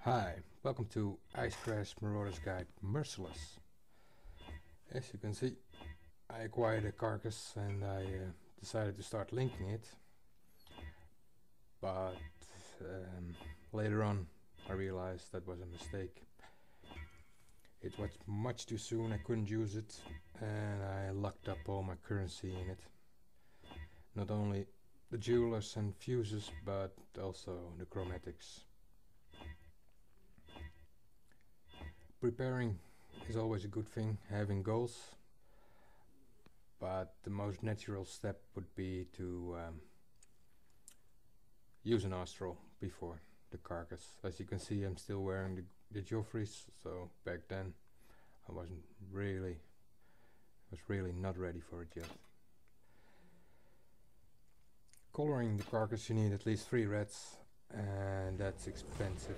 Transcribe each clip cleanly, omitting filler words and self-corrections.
Hi, welcome to Ice Crash Marauder's Guide Merciless. As you can see, I acquired a carcass and I decided to start linking it, but later on I realized that was a mistake. It was much too soon, I couldn't use it, and I locked up all my currency in it. Not only the jewelers and fuses, but also the chromatics. Preparing is always a good thing, having goals, but the most natural step would be to use an astral before the carcass. As you can see, I'm still wearing the Joffreys, so back then I was really not ready for it yet. Coloring the carcass you need at least 3 reds, and that's expensive,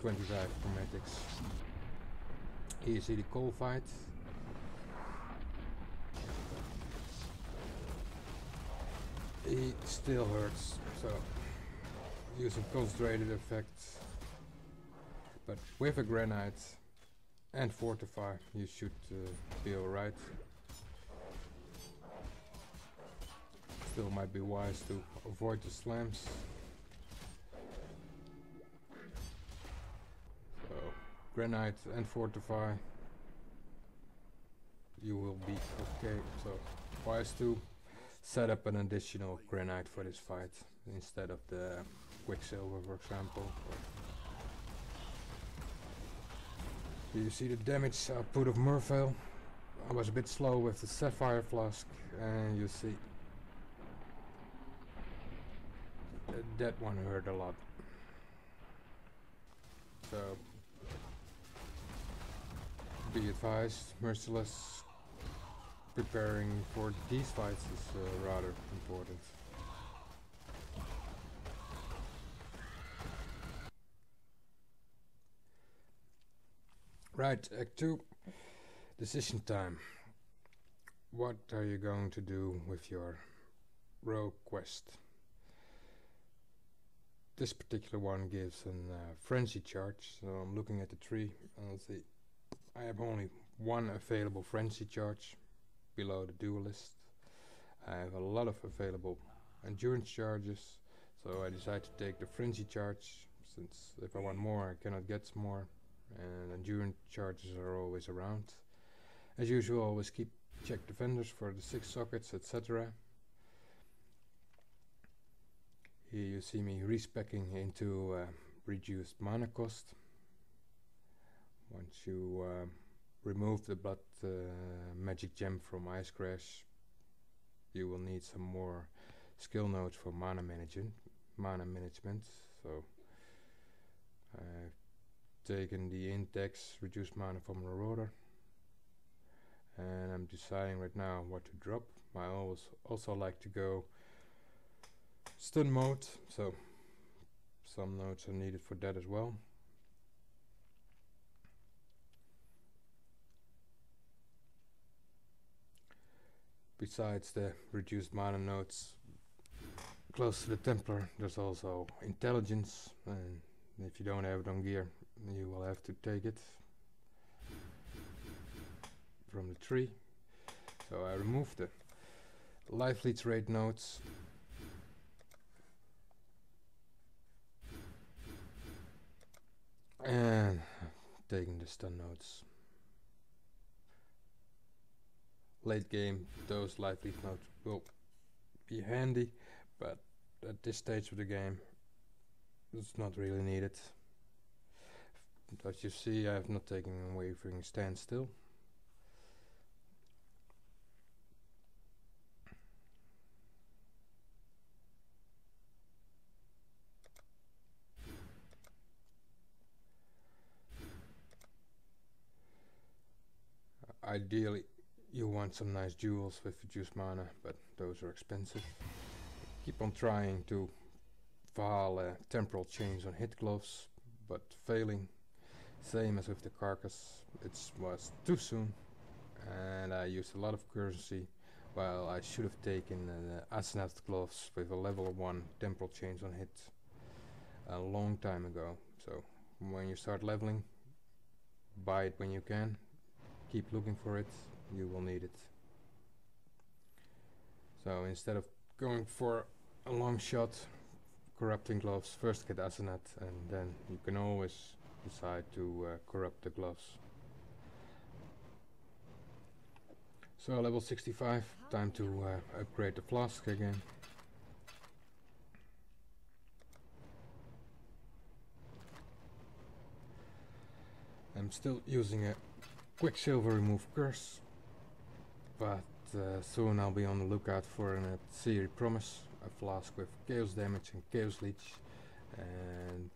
25 chromatics. Here you see the coal fight. He still hurts, so use a concentrated effect. But with a granite and fortify, you should be alright. Still might be wise to avoid the slams. So granite and fortify, you will be okay. So wise to set up an additional granite for this fight instead of the quicksilver, for example. You see the damage output of Mervale. I was a bit slow with the sapphire flask, and you see that one hurt a lot. So be advised, Merciless preparing for these fights is rather important. Right, Act 2, decision time. What are you going to do with your rogue quest? This particular one gives a frenzy charge, so I'm looking at the tree and I'll see I have only one available frenzy charge below the Duelist. I have a lot of available endurance charges, so I decided to take the frenzy charge, since if I want more I cannot get more, and endurance charges are always around. As usual, always check defenders for the 6 sockets, etc. Here you see me respeccing into reduced mana cost. Once you remove the blood magic gem from Ice Crash, you will need some more skill nodes for mana management. So I've taken the index reduced mana from Marauder, and I'm deciding right now what to drop. I also like to go stun mode, so some nodes are needed for that as well. Besides the reduced mana nodes close to the Templar, there's also intelligence, and if you don't have it on gear, you will have to take it from the tree. So I removed the life leech rate nodes, and taking the stun nodes. Late game, those life leech nodes will be handy, but at this stage of the game it's not really needed. As you see, I have not taken wavering standstill. Ideally you want some nice jewels with reduced mana, but those are expensive. Keep on trying to file temporal chains on hit gloves, but failing. Same as with the carcass, it was too soon, and I used a lot of currency, while I should have taken Asenath gloves with a level 1 temporal chains on hit a long time ago. So when you start leveling. Buy it when you can. Keep looking for it. You will need it. So instead of going for a long shot, corrupting gloves, first get Asenath, and then you can always decide to corrupt the gloves. So level 65, time to upgrade the flask again. I'm still using a Quicksilver remove curse, but soon I'll be on the lookout for a Seer Promise, a flask with chaos damage and chaos leech, and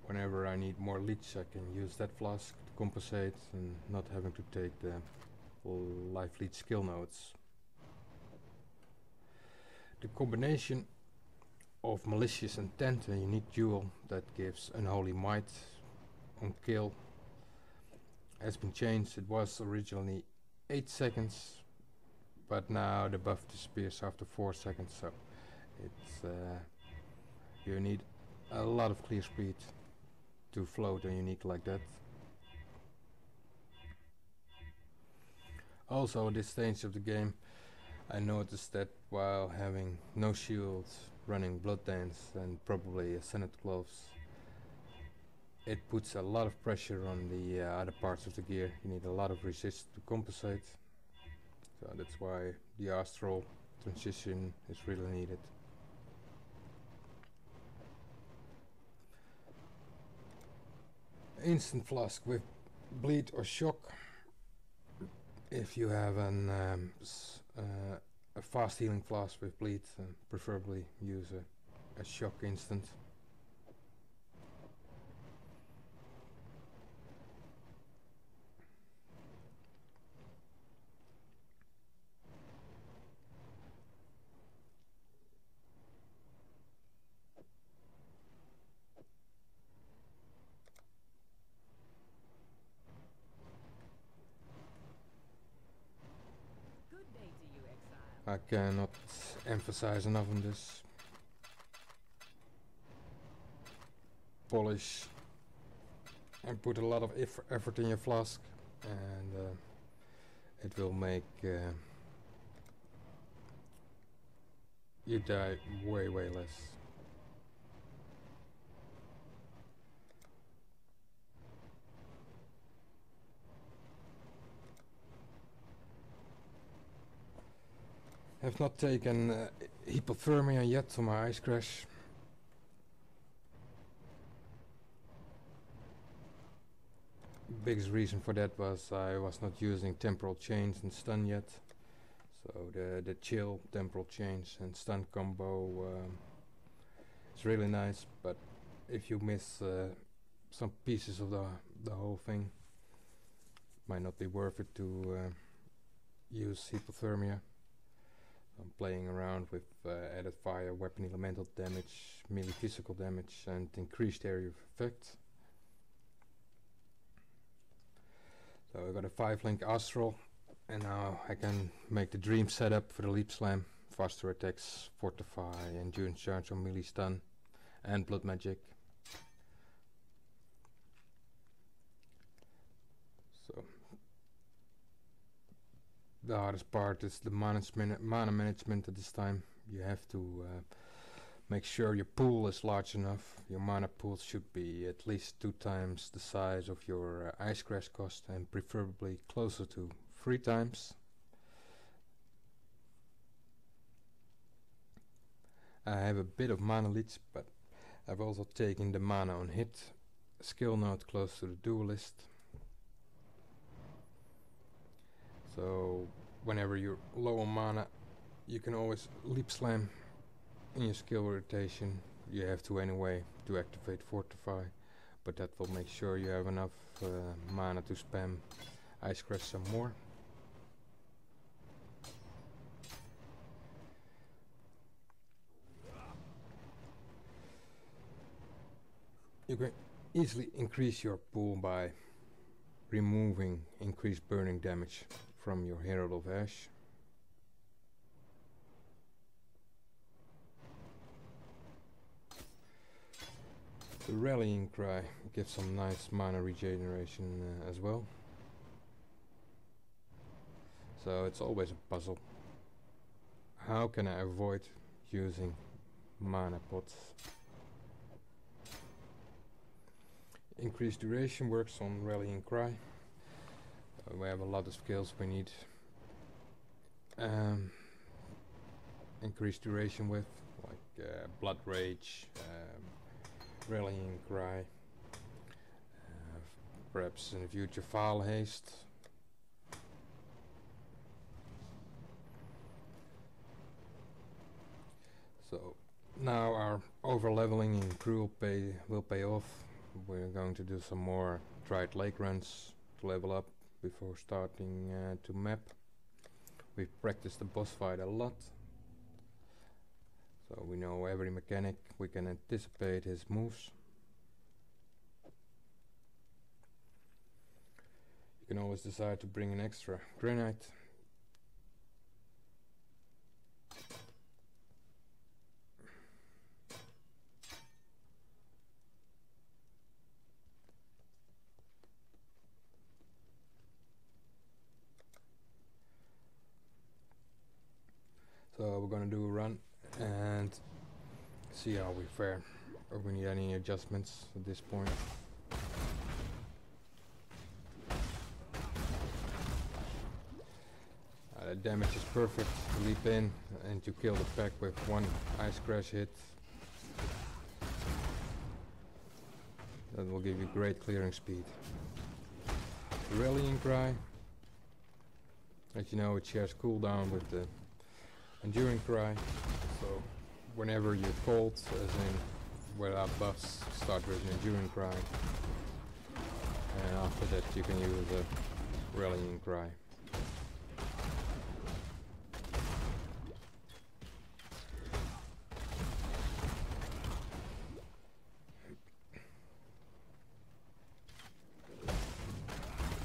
whenever I need more leech I can use that flask to compensate and not having to take the life leech skill nodes. The combination of Malicious Intent, a unique duel that gives Unholy Might on kill, has been changed. It was originally 8 seconds, but now the buff disappears after 4 seconds, so it's you need a lot of clear speed to float a unique like that. Also at this stage of the game I noticed that while having no shields, running Blood Dance and probably a Senate gloves, it puts a lot of pressure on the other parts of the gear. You need a lot of resist to compensate. So that's why the Astral transition is really needed. Instant flask with bleed or shock. If you have a fast healing flask with bleed, preferably use a shock instant. I cannot emphasize enough on this. Polish and put a lot of effort in your flask, and it will make you die way less. I've not taken hypothermia yet on my ice crash. Biggest reason for that was I was not using temporal chains and stun yet. So the chill, temporal chains and stun combo is really nice, but if you miss some pieces of the whole thing, might not be worth it to use hypothermia. I'm playing around with added fire, weapon elemental damage, melee physical damage and increased area of effect. So I got a 5-link Astral, and now I can make the dream setup for the Leap Slam. Faster attacks, Fortify, Endurance Charge on melee stun and Blood Magic. So the hardest part is the mana management at this time. You have to make sure your pool is large enough. Your mana pool should be at least 2 times the size of your ice crash cost, and preferably closer to 3 times. I have a bit of mana leech, but I've also taken the mana on hit skill node close to the Duelist. So whenever you're low on mana, you can always Leap Slam in your skill rotation. You have to anyway to activate Fortify, but that will make sure you have enough mana to spam Ice Crash some more. You can easily increase your pool by removing increased burning damage from your Herald of Ash. The Rallying Cry gives some nice mana regeneration as well. So it's always a puzzle. How can I avoid using mana pots? Increased duration works on Rallying Cry. We have a lot of skills we need increased duration with, like Blood Rage, Rallying Cry, perhaps in the future Vile Haste. So now our over leveling in crew will pay off. We're going to do some more Tried Lake runs to level up before starting to map. We've practiced the boss fight a lot, so we know every mechanic, we can anticipate his moves. You can always decide to bring an extra granite. So we're gonna do a run and see how we fare, or we need any adjustments at this point. The damage is perfect. Leap in and you kill the pack with one ice crash hit. That will give you great clearing speed. The Rallying Cry, as you know, it shares cooldown with the Enduring Cry, so whenever you're cold, as in without buffs, start with an Enduring Cry, and after that you can use a Rallying Cry.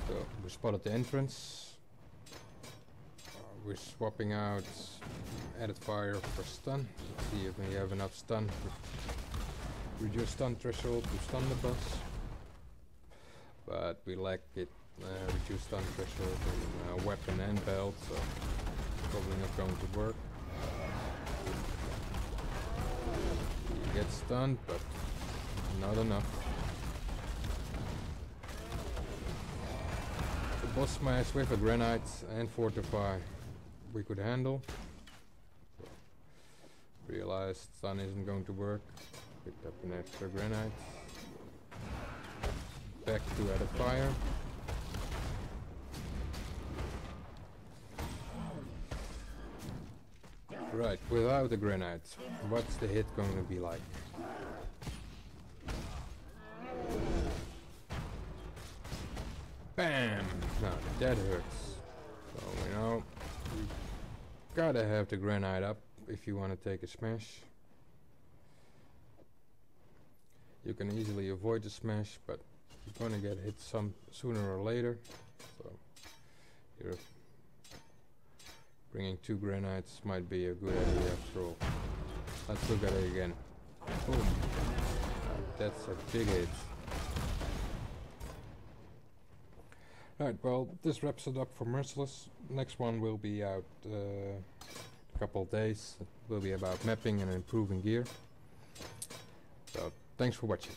So we spotted the entrance. We're swapping out added fire for stun. Let's see if we have enough stun. Reduce stun threshold to stun the boss. But we lack it. Reduce stun threshold in weapon and belt, so probably not going to work. You get stunned, but not enough. The boss smash with a granite and fortify we could handle. So realized stun isn't going to work. Picked up an extra granite. Back to added fire. Right, without the granite, what's the hit going to be like? Bam! Now that hurts. So you know, you gotta have the granite up if you want to take a smash. You can easily avoid the smash, but you're gonna get hit some sooner or later. So you're bringing 2 granites might be a good idea after all. Let's look at it again. Boom! That's a big hit. Right, well, this wraps it up for Merciless. Next one will be out a couple of days. It will be about mapping and improving gear. So, thanks for watching.